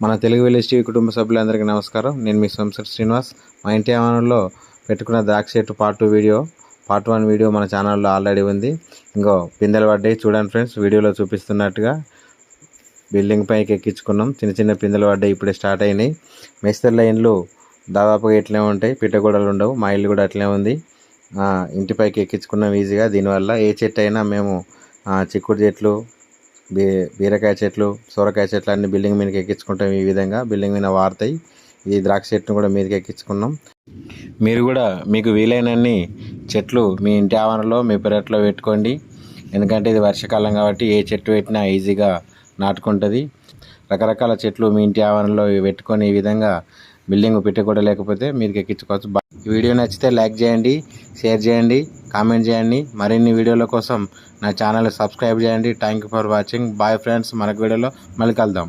మన Telugu village TV కుటుంబ సభ్యులందరికీ నమస్కారం. నేను మీ సంసర్ శ్రీనివాస్. మా ఇంటి ఆవరణలో పెట్టుకున్న ద్రాక్ష చెట్టు పార్ట్ 1 వీడియో మన ఛానల్లో ఆల్రెడీ ఉంది. ఇంకో పిందెలు పడ్డాయి చూడండి ఫ్రెండ్స్. వీడియోలో చూపిస్తున్నట్టుగా బిల్డింగ్ పైకి ఎక్కించుకున్నాం. చిన్న చిన్న పిందెలు పడ్డాయి, ఇప్పుడే స్టార్ట్ అయినాయి. మేస్తర్ల ఇండ్లు దాదాపుగా ఇట్లే ఉంటాయి, పిట్టగోడలు ఉండవు. మా ఇల్లు కూడా అట్లే ఉంది. ఇంటిపైకి ఎక్కించుకున్నాం ఈజీగా. దీనివల్ల ఏ చెట్టు అయినా మేము చిక్కుడు చెట్లు, బీరకాయ చెట్లు, సొరకాయ చెట్లు అన్ని బిల్డింగ్ మీదకి ఎక్కించుకుంటాం. ఈ విధంగా బిల్డింగ్ మీద వారుతాయి. ఈ ద్రాక్ష చెట్టును కూడా మీదకి ఎక్కించుకున్నాం. మీరు కూడా మీకు వీలైనన్ని చెట్లు మీ ఇంటి ఆవరణలో, మీ పెరట్లో పెట్టుకోండి. ఎందుకంటే ఇది వర్షాకాలం కాబట్టి ఏ చెట్టు పెట్టినా ఈజీగా నాటుకుంటుంది. రకరకాల చెట్లు మీ ఇంటి ఆవరణలో పెట్టుకొని ఈ విధంగా బిల్డింగ్ పెట్టకూడదు, లేకపోతే మీదకి ఎక్కించుకోవచ్చు. ఈ వీడియో నచ్చితే లైక్ చేయండి, షేర్ చేయండి, కామెంట్ చేయండి. మరిన్ని వీడియోల కోసం నా ఛానల్ సబ్స్క్రైబ్ చేయండి. Thank you for watching. Bye friends. మరొక వీడియోలో మళ్ళీ కలుద్దాం.